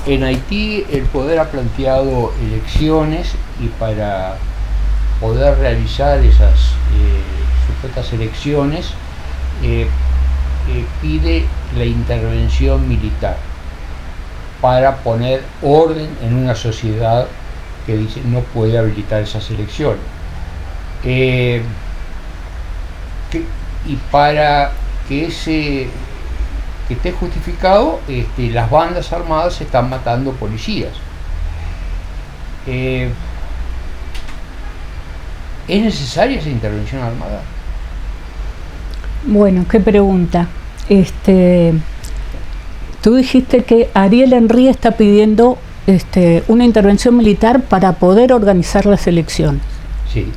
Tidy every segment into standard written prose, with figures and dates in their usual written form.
En Haití el poder ha planteado elecciones y para poder realizar esas supuestas elecciones pide la intervención militar para poner orden en una sociedad que dice no puede habilitar esas elecciones. Y para que esté justificado, las bandas armadas están matando policías. ¿Es necesaria esa intervención armada? Bueno, qué pregunta. Tú dijiste que Ariel Henry está pidiendo una intervención militar para poder organizar las elecciones. Sí.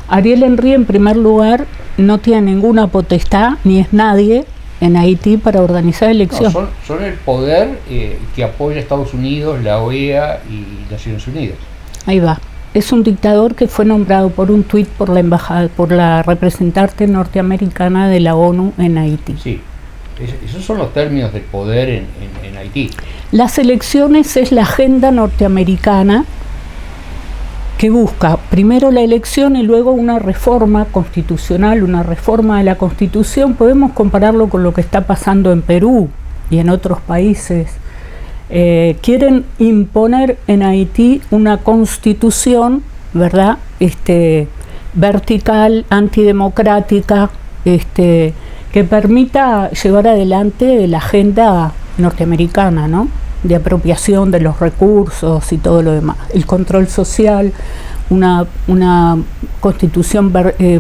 Ariel Henry, en primer lugar, no tiene ninguna potestad, ni es nadie en Haití para organizar elecciones. No, son el poder que apoya a Estados Unidos, la OEA y Naciones Unidas. Ahí va. Es un dictador que fue nombrado por un tuit por la embajada, por la representante norteamericana de la ONU en Haití. Sí, esos son los términos del poder en Haití. Las elecciones es la agenda norteamericana que busca primero la elección y luego una reforma constitucional, una reforma de la Constitución. Podemos compararlo con lo que está pasando en Perú y en otros países. Quieren imponer en Haití una constitución, ¿verdad? Vertical, antidemocrática, que permita llevar adelante la agenda norteamericana, ¿no? De apropiación de los recursos y todo lo demás. El control social, una constitución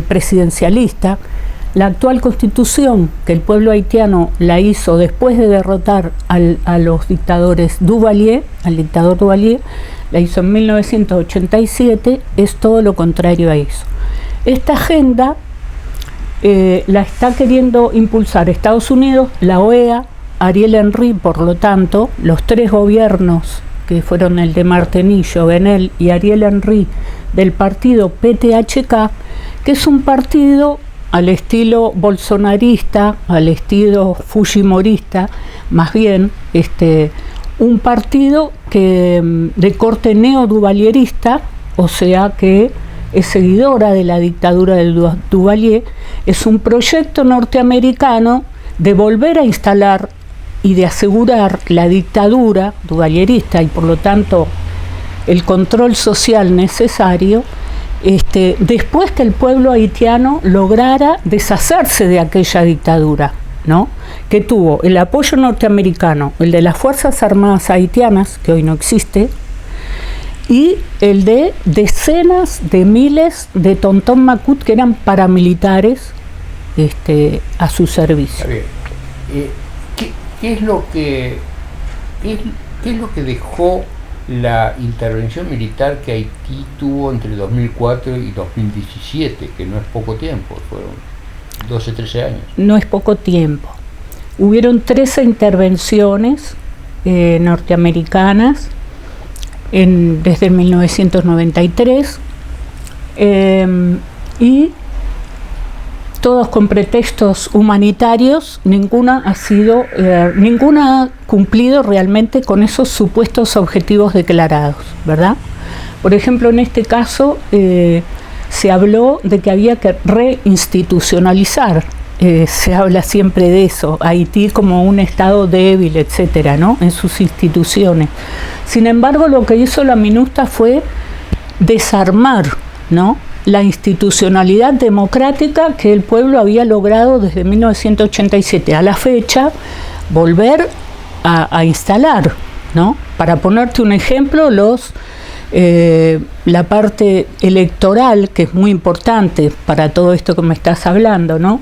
presidencialista. La actual constitución, que el pueblo haitiano la hizo después de derrotar a los dictadores Duvalier, al dictador Duvalier, la hizo en 1987, es todo lo contrario a eso. Esta agenda la está queriendo impulsar Estados Unidos, la OEA, Ariel Henry, por lo tanto, los tres gobiernos que fueron el de Martenillo, Benel y Ariel Henry, del partido PTHK, que es un partido al estilo bolsonarista, al estilo fujimorista, más bien un partido que de corte neoduvalierista, o sea que es seguidora de la dictadura del Duvalier. Es un proyecto norteamericano de volver a instalar y de asegurar la dictadura duvalierista y por lo tanto el control social necesario, después que el pueblo haitiano lograra deshacerse de aquella dictadura, ¿no? Que tuvo el apoyo norteamericano, el de las Fuerzas Armadas haitianas, que hoy no existe, y el de decenas de miles de tontón macut que eran paramilitares a su servicio. ¿Qué es lo que dejó la intervención militar que Haití tuvo entre 2004 y 2017, que no es poco tiempo, fueron 12, 13 años? No es poco tiempo. Hubieron 13 intervenciones norteamericanas desde 1993 y todos con pretextos humanitarios. Ninguna ha cumplido realmente con esos supuestos objetivos declarados, ¿verdad? Por ejemplo, en este caso se habló de que había que reinstitucionalizar, se habla siempre de eso, Haití como un estado débil, etcétera, ¿no? En sus instituciones. Sin embargo, lo que hizo la MINUSTAH fue desarmar, ¿no?, la institucionalidad democrática que el pueblo había logrado desde 1987 a la fecha, volver a instalar, ¿no? Para ponerte un ejemplo, la parte electoral, que es muy importante para todo esto que me estás hablando, ¿no?,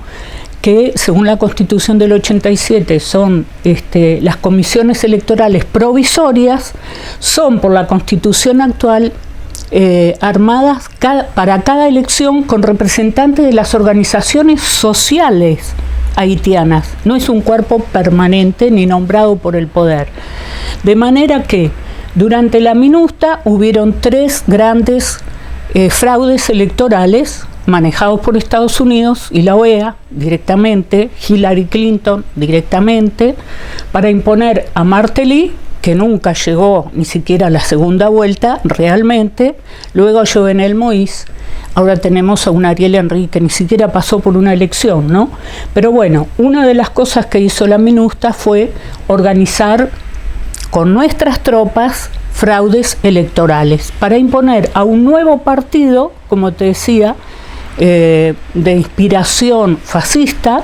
que según la Constitución del 87 son las comisiones electorales provisorias, son por la Constitución actual armadas para cada elección con representantes de las organizaciones sociales haitianas. No es un cuerpo permanente ni nombrado por el poder. De manera que durante la MINUSTAH hubieron 3 grandes fraudes electorales manejados por Estados Unidos y la OEA directamente, Hillary Clinton directamente, para imponer a Martelly, que nunca llegó ni siquiera a la segunda vuelta realmente, luego a Jovenel Moïse, ahora tenemos a un Ariel Henry que ni siquiera pasó por una elección, ¿no? Pero bueno, una de las cosas que hizo la MINUSTA fue organizar con nuestras tropas fraudes electorales para imponer a un nuevo partido, como te decía, de inspiración fascista,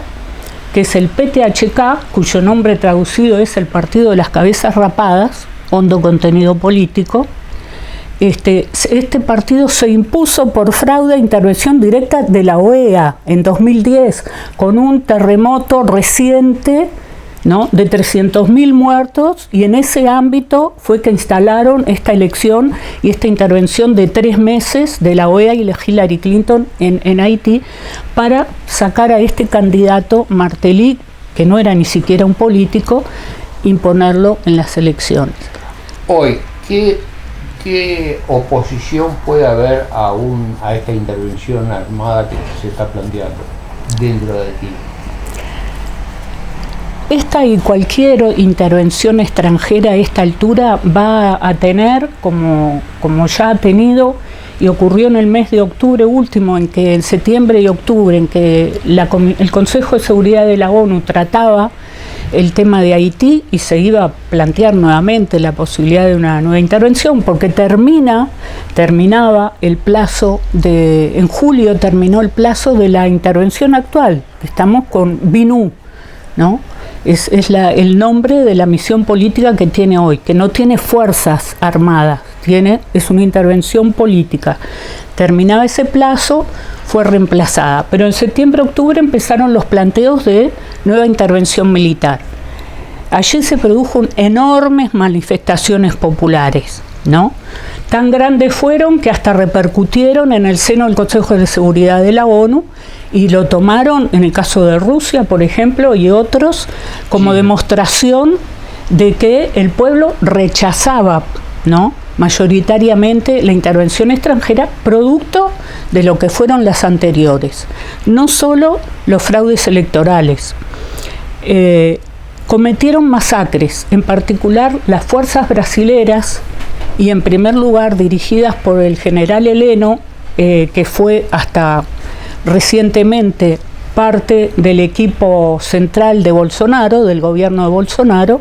que es el PTHK, cuyo nombre traducido es el Partido de las Cabezas Rapadas, hondo contenido político. Este partido se impuso por fraude e intervención directa de la OEA en 2010, con un terremoto reciente, ¿no?, de 300.000 muertos, y en ese ámbito fue que instalaron esta elección y esta intervención de 3 meses de la OEA y de Hillary Clinton en Haití para sacar a este candidato Martelly, que no era ni siquiera un político, imponerlo en las elecciones. Hoy, ¿qué oposición puede haber a esta intervención armada que se está planteando dentro de Haití? Esta y cualquier intervención extranjera a esta altura va a tener, como ya ha tenido y ocurrió en el mes de octubre último, en que en septiembre y octubre, en que el Consejo de Seguridad de la ONU trataba el tema de Haití y se iba a plantear nuevamente la posibilidad de una nueva intervención, porque terminaba el plazo en julio terminó el plazo de la intervención actual. Estamos con BINU, ¿no? Es el nombre de la misión política que tiene hoy, que no tiene fuerzas armadas, es una intervención política. Terminaba ese plazo, fue reemplazada, pero en septiembre-octubre empezaron los planteos de nueva intervención militar. Allí se produjo enormes manifestaciones populares, ¿no? Tan grandes fueron que hasta repercutieron en el seno del Consejo de Seguridad de la ONU y lo tomaron, en el caso de Rusia, por ejemplo, y otros, como demostración de que el pueblo rechazaba, ¿no?, mayoritariamente la intervención extranjera, producto de lo que fueron las anteriores. No solo los fraudes electorales. Cometieron masacres, en particular las fuerzas brasileras, y en primer lugar dirigidas por el general Heleno, que fue hasta recientemente parte del equipo central de Bolsonaro, del gobierno de Bolsonaro,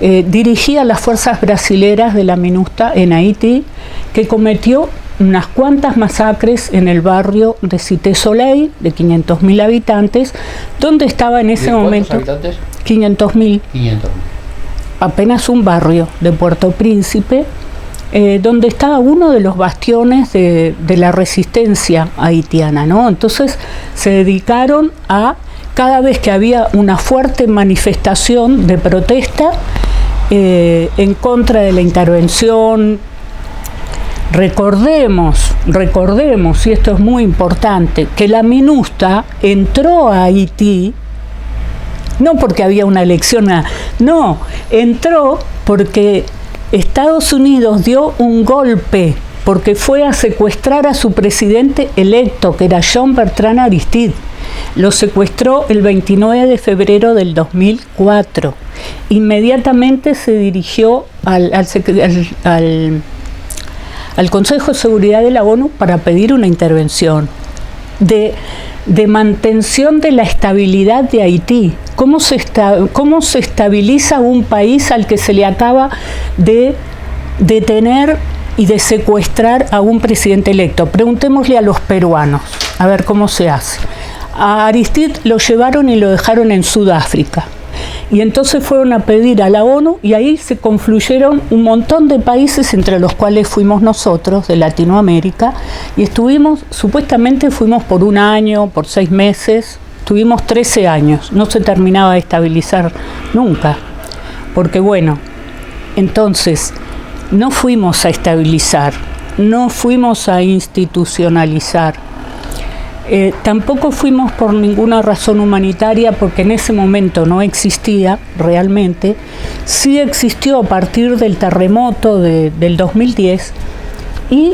dirigía las fuerzas brasileras de la MINUSTA en Haití, que cometió unas cuantas masacres en el barrio de Cité Soleil, de 500.000 habitantes, donde estaba en ese momento... ¿Cuántos habitantes? 500.000. 500.000. Apenas un barrio de Puerto Príncipe, donde estaba uno de los bastiones de la resistencia haitiana, ¿no? Entonces se dedicaron a, cada vez que había una fuerte manifestación de protesta en contra de la intervención. Recordemos, y esto es muy importante, que la MINUSTA entró a Haití no porque había una elección, no, entró porque Estados Unidos dio un golpe, porque fue a secuestrar a su presidente electo, que era Jean-Bertrand Aristide. Lo secuestró el 29 de febrero del 2004. Inmediatamente se dirigió al Consejo de Seguridad de la ONU para pedir una intervención de mantención de la estabilidad de Haití. ¿Cómo se estabiliza un país al que se le acaba de detener y de secuestrar a un presidente electo? Preguntémosle a los peruanos, a ver cómo se hace. A Aristide lo llevaron y lo dejaron en Sudáfrica. Y entonces fueron a pedir a la ONU y ahí se confluyeron un montón de países, entre los cuales fuimos nosotros, de Latinoamérica, y supuestamente fuimos por 1 año, por 6 meses, tuvimos 13 años, no se terminaba de estabilizar nunca, porque bueno, entonces no fuimos a estabilizar, no fuimos a institucionalizar. Tampoco fuimos por ninguna razón humanitaria, porque en ese momento no existía realmente. Sí existió a partir del terremoto del 2010, y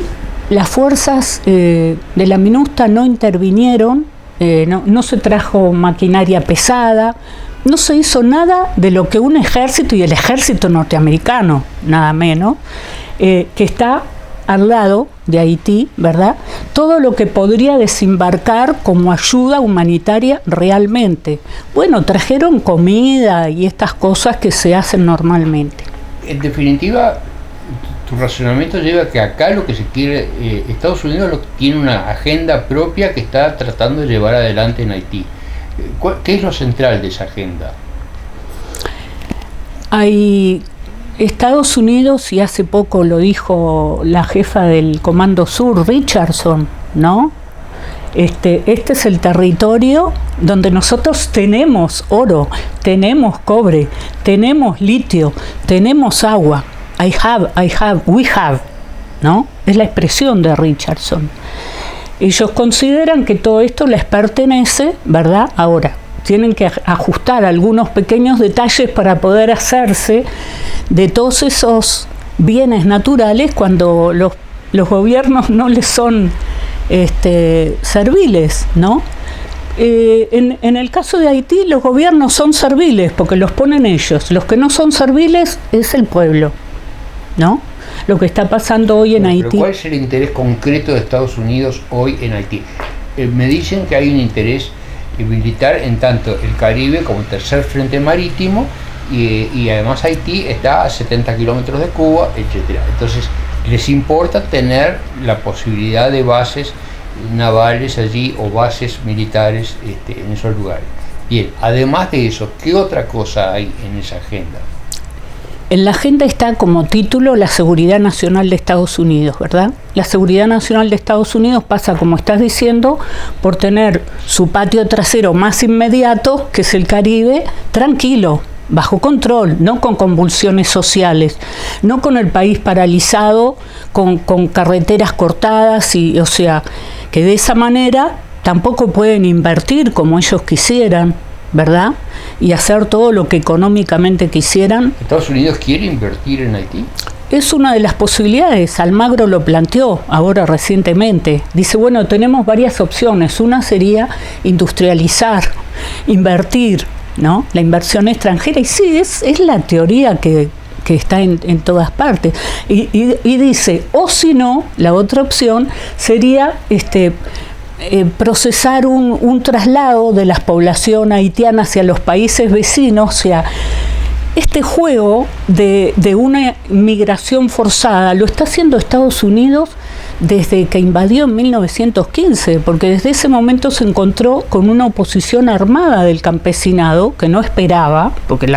las fuerzas de la MINUSTA no intervinieron, no se trajo maquinaria pesada, no se hizo nada de lo que un ejército, y el ejército norteamericano, nada menos, que está al lado de Haití, ¿verdad? Todo lo que podría desembarcar como ayuda humanitaria realmente. Bueno, trajeron comida y estas cosas que se hacen normalmente. En definitiva, tu razonamiento lleva a que acá lo que se quiere, Estados Unidos tiene una agenda propia que está tratando de llevar adelante en Haití. ¿Qué es lo central de esa agenda? Hay Estados Unidos, y hace poco lo dijo la jefa del Comando Sur, Richardson, ¿no? Este es el territorio donde nosotros tenemos oro, tenemos cobre, tenemos litio, tenemos agua. I have, we have, ¿no? Es la expresión de Richardson. Ellos consideran que todo esto les pertenece, ¿verdad? Ahora, tienen que ajustar algunos pequeños detalles para poder hacerse de todos esos bienes naturales cuando los gobiernos no les son serviles, ¿no? En el caso de Haití, los gobiernos son serviles porque los ponen ellos. Los que no son serviles es el pueblo, ¿no? Lo que está pasando hoy en Haití. ¿Cuál es el interés concreto de Estados Unidos hoy en Haití? Me dicen que hay un interés militar en tanto el Caribe como el tercer frente marítimo y además Haití está a 70 kilómetros de Cuba, etcétera. Entonces les importa tener la posibilidad de bases navales allí o bases militares en esos lugares. Bien, además de eso, ¿qué otra cosa hay en esa agenda? En la agenda está como título la seguridad nacional de Estados Unidos, ¿verdad? La seguridad nacional de Estados Unidos pasa, como estás diciendo, por tener su patio trasero más inmediato, que es el Caribe, tranquilo, bajo control, no con convulsiones sociales, no con el país paralizado, con carreteras cortadas, y, o sea, que de esa manera tampoco pueden invertir como ellos quisieran, ¿verdad? Y hacer todo lo que económicamente quisieran. ¿Estados Unidos quiere invertir en Haití? Es una de las posibilidades. Almagro lo planteó ahora recientemente. Dice, bueno, tenemos varias opciones. Una sería industrializar, invertir, ¿no? La inversión extranjera. Y sí, es la teoría que está en todas partes. Y dice, o si no, la otra opción sería procesar un traslado de la población haitiana hacia los países vecinos, o sea, este juego de una migración forzada lo está haciendo Estados Unidos desde que invadió en 1915, porque desde ese momento se encontró con una oposición armada del campesinado que no esperaba, porque el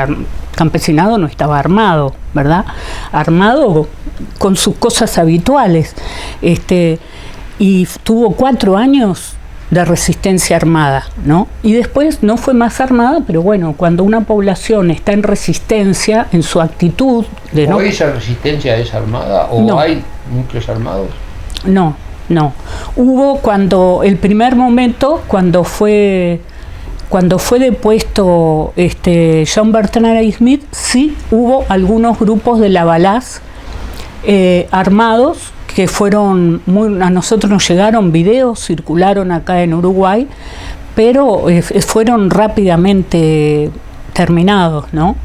campesinado no estaba armado, ¿verdad? Armado con sus cosas habituales, y tuvo 4 años de resistencia armada, ¿no? Y después no fue más armada, pero bueno, cuando una población está en resistencia en su actitud de ¿Hoy esa resistencia es armada o no hay núcleos armados? No. Hubo cuando el primer momento, cuando fue depuesto John Bertrand Smith, sí hubo algunos grupos de la Balaz armados que fueron a nosotros nos llegaron videos, circularon acá en Uruguay, pero fueron rápidamente terminados, ¿no?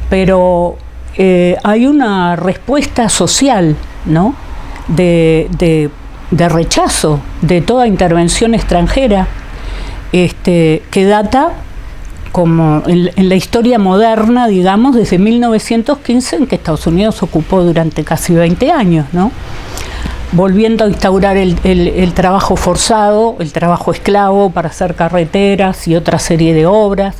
Pero hay una respuesta social, ¿no? De rechazo de toda intervención extranjera, que data como en la historia moderna, digamos, desde 1915, en que Estados Unidos ocupó durante casi 20 años, ¿no? Volviendo a instaurar el trabajo forzado, el trabajo esclavo para hacer carreteras y otra serie de obras.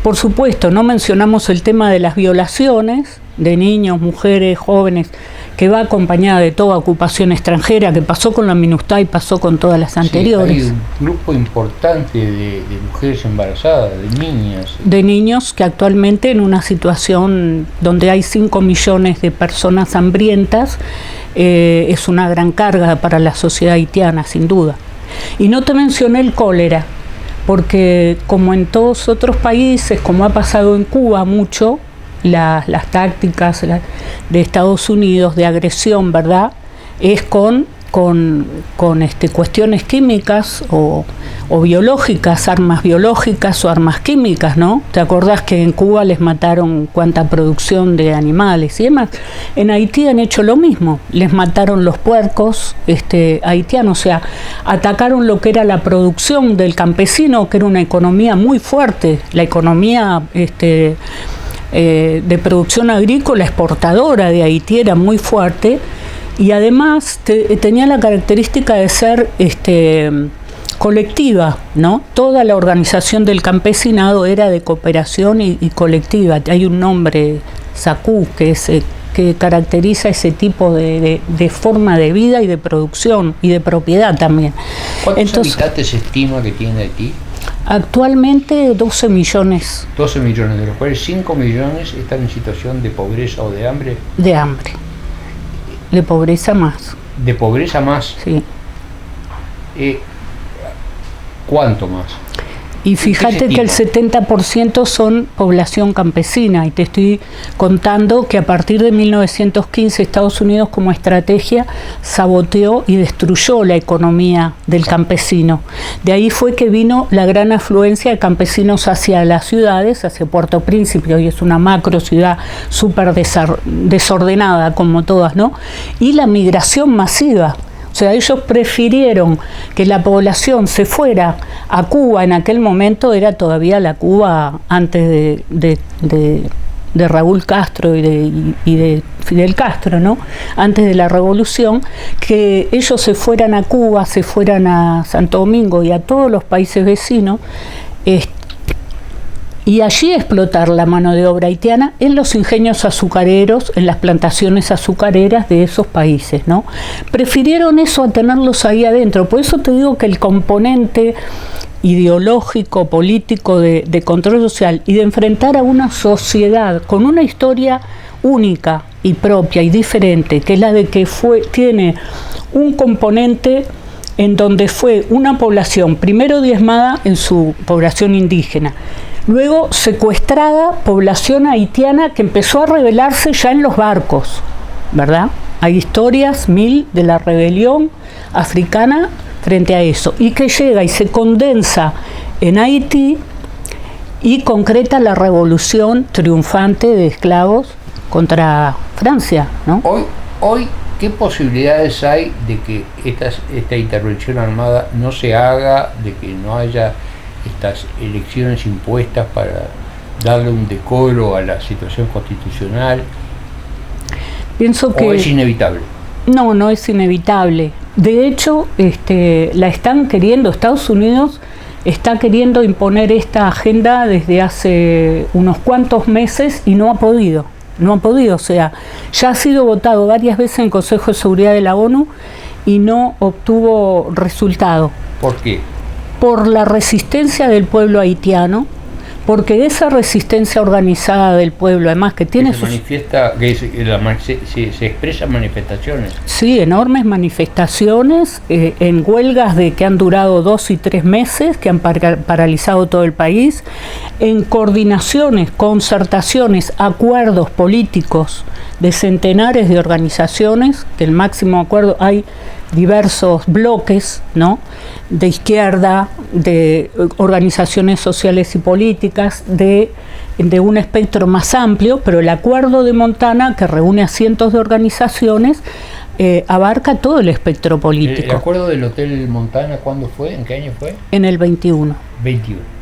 Por supuesto, no mencionamos el tema de las violaciones de niños, mujeres, jóvenes, que va acompañada de toda ocupación extranjera, que pasó con la MINUSTAH y pasó con todas las anteriores. Sí, hay un grupo importante de mujeres embarazadas, de niñas. De niños que actualmente en una situación donde hay 5 millones de personas hambrientas, es una gran carga para la sociedad haitiana, sin duda. Y no te mencioné el cólera, porque como en todos otros países, como ha pasado en Cuba mucho, las tácticas de Estados Unidos de agresión, ¿verdad?, es con cuestiones químicas o o biológicas, armas biológicas o armas químicas, ¿no? ¿Te acordás que en Cuba les mataron cuánta producción de animales y demás? En Haití han hecho lo mismo, les mataron los puercos haitianos, o sea, atacaron lo que era la producción del campesino, que era una economía muy fuerte, la economía de producción agrícola exportadora de Haití era muy fuerte, y además tenía la característica de ser colectiva, ¿no? Toda la organización del campesinado era de cooperación y colectiva. Hay un nombre, SACU, que caracteriza ese tipo de forma de vida y de producción y de propiedad también. ¿Cuántos habitantes se estima que tiene Haití? Actualmente 12 millones. 12 millones, de los cuales 5 millones están en situación de pobreza o de hambre. De hambre. De pobreza más. ¿De pobreza más? Sí. ¿Cuánto más? Y fíjate que el 70% son población campesina, y te estoy contando que a partir de 1915 Estados Unidos, como estrategia, saboteó y destruyó la economía del campesino. De ahí fue que vino la gran afluencia de campesinos hacia las ciudades, hacia Puerto Príncipe, hoy es una macro ciudad súper desordenada como todas, ¿no? Y la migración masiva. O sea, ellos prefirieron que la población se fuera a Cuba. En aquel momento era todavía la Cuba antes de Raúl Castro y de Fidel Castro, ¿no? Antes de la revolución, que ellos se fueran a Cuba, se fueran a Santo Domingo y a todos los países vecinos, y allí explotar la mano de obra haitiana en los ingenios azucareros, en las plantaciones azucareras de esos países, ¿no? Prefirieron eso a tenerlos ahí adentro. Por eso te digo que el componente ideológico, político, de control social y de enfrentar a una sociedad con una historia única y propia y diferente, que es la de que tiene un componente en donde fue una población primero diezmada en su población indígena, luego secuestrada población haitiana que empezó a rebelarse ya en los barcos, ¿verdad? Hay historias 1000 de la rebelión africana frente a eso, y que llega y se condensa en Haití y concreta la revolución triunfante de esclavos contra Francia, ¿no? Hoy ¿qué posibilidades hay de que esta intervención armada no se haga, de que no haya estas elecciones impuestas para darle un decoro a la situación constitucional? Pienso que... ¿O es inevitable? No, no es inevitable. De hecho, la están queriendo, Estados Unidos está queriendo imponer esta agenda desde hace unos cuantos meses y no ha podido. No ha podido, o sea, ya ha sido votado varias veces en el Consejo de Seguridad de la ONU y no obtuvo resultado. ¿Por qué? Por la resistencia del pueblo haitiano, porque esa resistencia organizada del pueblo, además que tiene se manifiesta, se expresan manifestaciones. Sí, enormes manifestaciones, en huelgas que han durado 2 y 3 meses, que han paralizado todo el país, en coordinaciones, concertaciones, acuerdos políticos de centenares de organizaciones, que el máximo acuerdo hay diversos bloques, ¿no? De izquierda, de organizaciones sociales y políticas, de un espectro más amplio, pero el Acuerdo de Montana, que reúne a cientos de organizaciones, abarca todo el espectro político. ¿El acuerdo del Hotel Montana cuándo fue? ¿En qué año fue? En el 21. 21.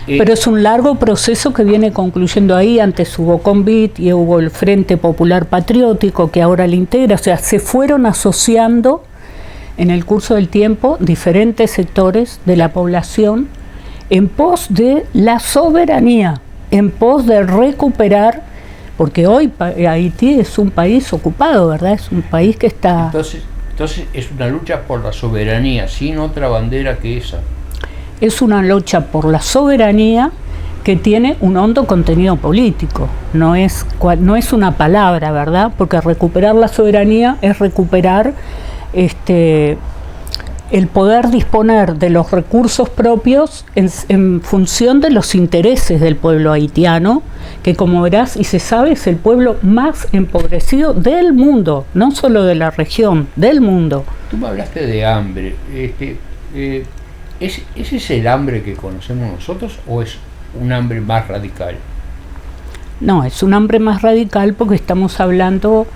Pero es un largo proceso que viene concluyendo ahí. Antes hubo Convit y hubo el Frente Popular Patriótico, que ahora le integra. O sea, se fueron asociando en el curso del tiempo diferentes sectores de la población en pos de la soberanía, en pos de recuperar, porque hoy Haití es un país ocupado, ¿verdad? Es un país que está... Entonces es una lucha por la soberanía, sin otra bandera que esa. Es una lucha por la soberanía que tiene un hondo contenido político, no es una palabra, ¿verdad? Porque recuperar la soberanía es recuperar el poder disponer de los recursos propios en función de los intereses del pueblo haitiano, que como verás y se sabe es el pueblo más empobrecido del mundo, no solo de la región, del mundo. Tú me hablaste de hambre. ¿Ese es el hambre que conocemos nosotros o es un hambre más radical? No, es un hambre más radical porque estamos hablando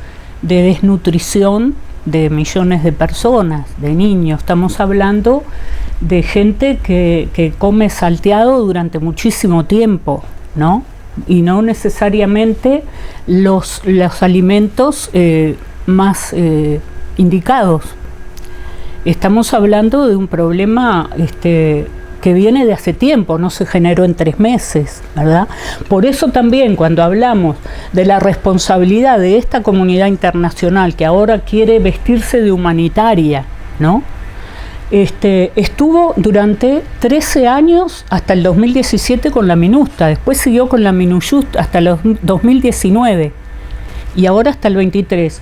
de desnutrición de millones de personas, de niños. Estamos hablando de gente que come salteado durante muchísimo tiempo, ¿no? Y no necesariamente los alimentos más indicados. Estamos hablando de un problema que viene de hace tiempo, no se generó en 3 meses, ¿verdad? Por eso también cuando hablamos de la responsabilidad de esta comunidad internacional que ahora quiere vestirse de humanitaria, ¿no? Estuvo durante 13 años hasta el 2017 con la MINUSTA, después siguió con la MINUYUST hasta el 2019 y ahora hasta el 23.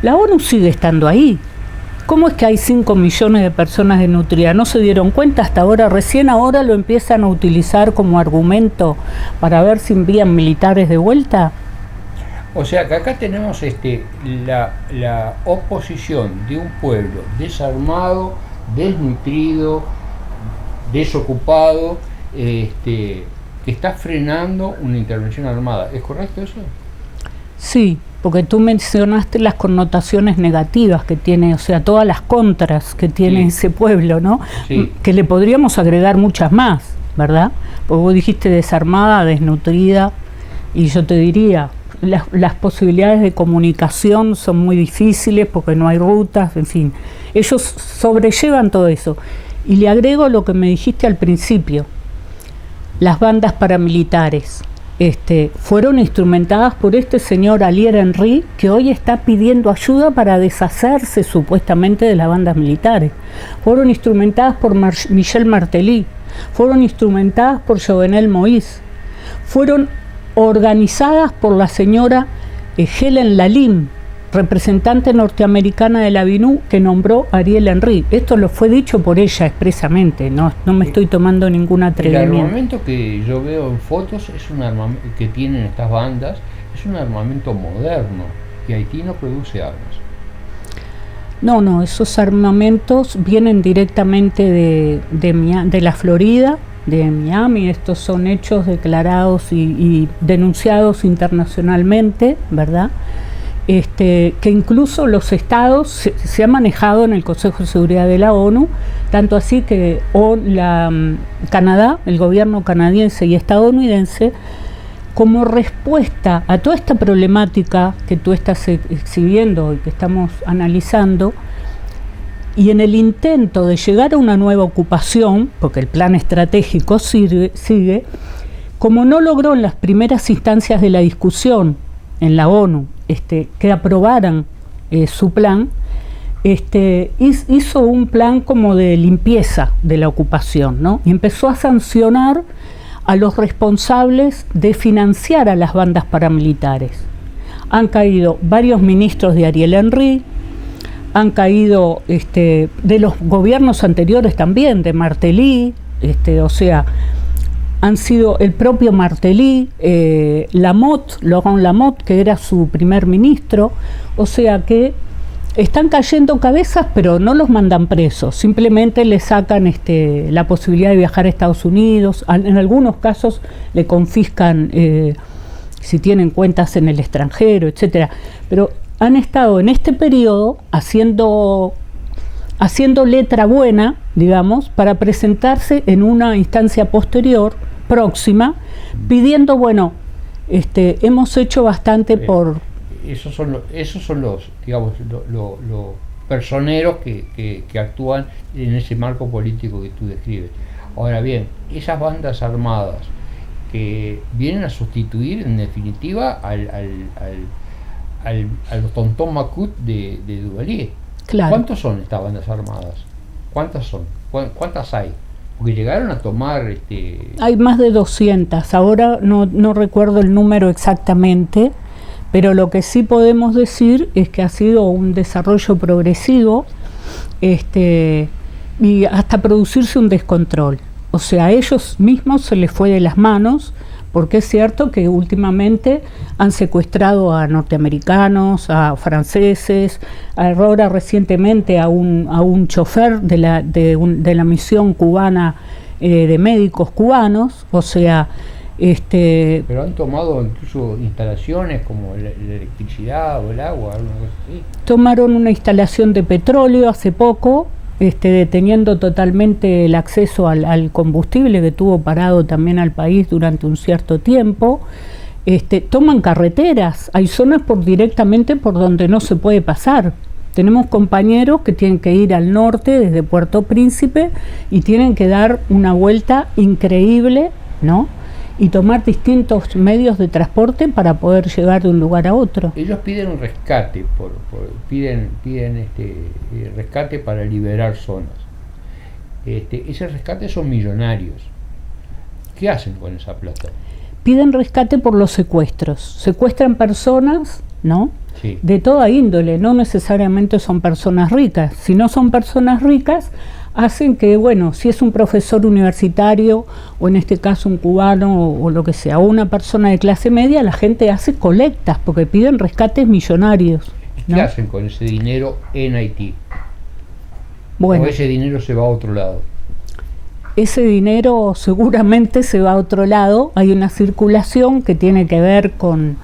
La ONU sigue estando ahí. ¿Cómo es que hay 5 millones de personas desnutridas? ¿No se dieron cuenta hasta ahora? Recién ahora lo empiezan a utilizar como argumento para ver si envían militares de vuelta. O sea que acá tenemos la oposición de un pueblo desarmado, desnutrido, desocupado, que está frenando una intervención armada. ¿Es correcto eso? Sí, porque tú mencionaste las connotaciones negativas que tiene, o sea, todas las contras que tiene ese pueblo, ¿no? Sí. Que le podríamos agregar muchas más, ¿verdad? Porque vos dijiste desarmada, desnutrida, y yo te diría, las posibilidades de comunicación son muy difíciles porque no hay rutas, en fin. Ellos sobrellevan todo eso. Y le agrego lo que me dijiste al principio, las bandas paramilitares. Fueron instrumentadas por este señor Ariel Henry, que hoy está pidiendo ayuda para deshacerse supuestamente de las bandas militares. Fueron instrumentadas por Michel Martelly, fueron instrumentadas por Jovenel Moïse, fueron organizadas por la señora Helen Lalim, representante norteamericana de la BINU, que nombró a Ariel Henry. Esto lo fue dicho por ella expresamente, no me estoy tomando ningún atrevimiento. El armamento que yo veo en fotos es un armamento que tienen estas bandas, es un armamento moderno, y Haití no produce armas. No, esos armamentos vienen directamente de la Florida, de Miami. Estos son hechos declarados y denunciados internacionalmente, ¿verdad? Que incluso los estados se ha manejado en el Consejo de Seguridad de la ONU, tanto así que Canadá, el gobierno canadiense y estadounidense, como respuesta a toda esta problemática que tú estás exhibiendo y que estamos analizando, y en el intento de llegar a una nueva ocupación, porque el plan estratégico sigue, como no logró en las primeras instancias de la discusión en la ONU que aprobaran su plan, hizo un plan como de limpieza de la ocupación, ¿no? Y empezó a sancionar a los responsables de financiar a las bandas paramilitares. Han caído varios ministros de Ariel Henry, han caído de los gobiernos anteriores también, de Martelly, o sea, han sido el propio Martelly, Laurent Lamotte, que era su primer ministro, o sea que están cayendo cabezas, pero no los mandan presos, simplemente le sacan la posibilidad de viajar a Estados Unidos, en algunos casos le confiscan si tienen cuentas en el extranjero, etcétera, pero han estado en este periodo haciendo letra buena, digamos, para presentarse en una instancia posterior, próxima, pidiendo, bueno, hemos hecho bastante por... Esos son los digamos, los personeros que actúan en ese marco político que tú describes. Ahora bien, esas bandas armadas que vienen a sustituir en definitiva a los Tonton Macoute de Duvalier. Claro. ¿Cuántos son estas bandas armadas? ¿Cuántas son? ¿Cuántas hay? Porque llegaron a tomar... Hay más de 200, ahora no recuerdo el número exactamente, pero lo que sí podemos decir es que ha sido un desarrollo progresivo y hasta producirse un descontrol. O sea, a ellos mismos se les fue de las manos porque es cierto que últimamente han secuestrado a norteamericanos, a franceses, ahora recientemente a un chofer de la misión cubana de médicos cubanos, o sea, Pero han tomado incluso instalaciones como la electricidad o el agua, algo así. Tomaron una instalación de petróleo hace poco, deteniendo totalmente el acceso al combustible que tuvo parado también al país durante un cierto tiempo. Toman carreteras, hay zonas directamente por donde no se puede pasar. Tenemos compañeros que tienen que ir al norte desde Puerto Príncipe y tienen que dar una vuelta increíble, ¿no? Y tomar distintos medios de transporte para poder llegar de un lugar a otro. Ellos piden un rescate, piden rescate para liberar zonas. Ese rescate son millonarios. ¿Qué hacen con esa plata? Piden rescate por los secuestros. Secuestran personas, ¿no? Sí. De toda índole, no necesariamente son personas ricas. Si no son personas ricas, hacen que, bueno, si es un profesor universitario o en este caso un cubano o lo que sea, o una persona de clase media, la gente hace colectas porque piden rescates millonarios, ¿no? ¿Qué hacen con ese dinero en Haití? Bueno, ¿O ese dinero se va a otro lado? ese dinero seguramente se va a otro lado. Hay una circulación que tiene que ver con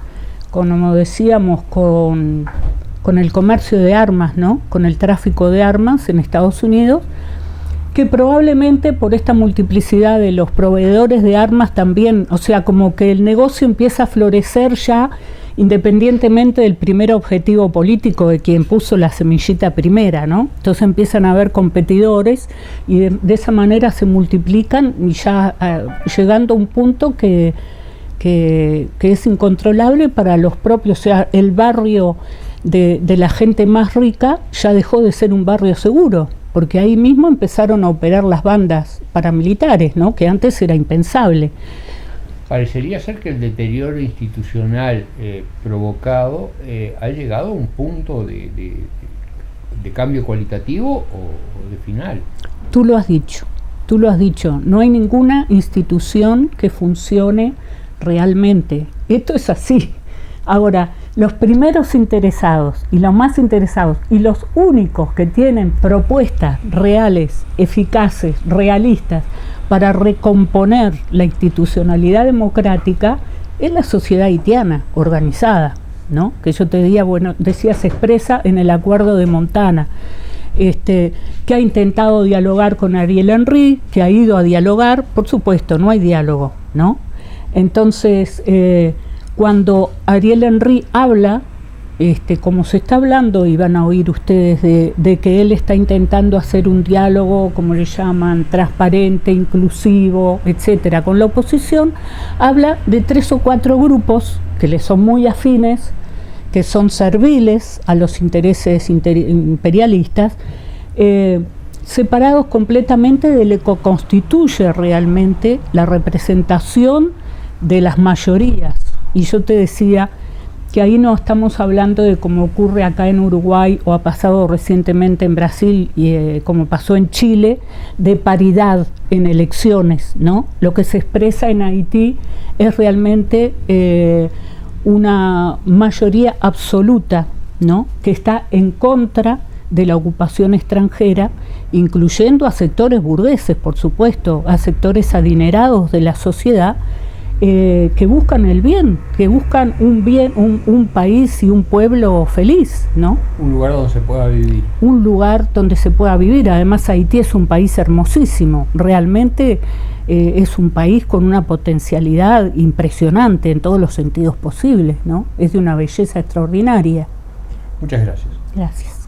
como decíamos, con el comercio de armas, ¿no? Con el tráfico de armas en Estados Unidos, que probablemente por esta multiplicidad de los proveedores de armas también, o sea, como que el negocio empieza a florecer ya independientemente del primer objetivo político de quien puso la semillita primera, ¿no? Entonces empiezan a haber competidores y de esa manera se multiplican y ya llegando a un punto que es incontrolable para los propios, o sea, el barrio de la gente más rica ya dejó de ser un barrio seguro, porque ahí mismo empezaron a operar las bandas paramilitares, ¿no? Que antes era impensable. Parecería ser que el deterioro institucional provocado ha llegado a un punto de cambio cualitativo o de final. Tú lo has dicho, no hay ninguna institución que funcione realmente. Esto es así. Ahora, los primeros interesados y los más interesados y los únicos que tienen propuestas reales, eficaces, realistas para recomponer la institucionalidad democrática es la sociedad haitiana organizada, ¿no? Que yo te diría, bueno, decía, se expresa en el Acuerdo de Montana, que ha intentado dialogar con Ariel Henry, que ha ido a dialogar, por supuesto, no hay diálogo, ¿no? Entonces, cuando Ariel Henry habla, como se está hablando, y van a oír ustedes de que él está intentando hacer un diálogo, como le llaman, transparente, inclusivo, etcétera, con la oposición, habla de 3 o 4 grupos que le son muy afines, que son serviles a los intereses imperialistas, separados completamente de lo que constituye realmente la representación de las mayorías. Y yo te decía que ahí no estamos hablando de como ocurre acá en Uruguay o ha pasado recientemente en Brasil y como pasó en Chile, de paridad en elecciones, ¿no? Lo que se expresa en Haití es realmente una mayoría absoluta, ¿no? Que está en contra de la ocupación extranjera, incluyendo a sectores burgueses, por supuesto, a sectores adinerados de la sociedad, que buscan el bien, que buscan un país y un pueblo feliz, ¿no? Un lugar donde se pueda vivir. Un lugar donde se pueda vivir. Además, Haití es un país hermosísimo, realmente es un país con una potencialidad impresionante en todos los sentidos posibles, ¿no? Es de una belleza extraordinaria. Muchas gracias. Gracias.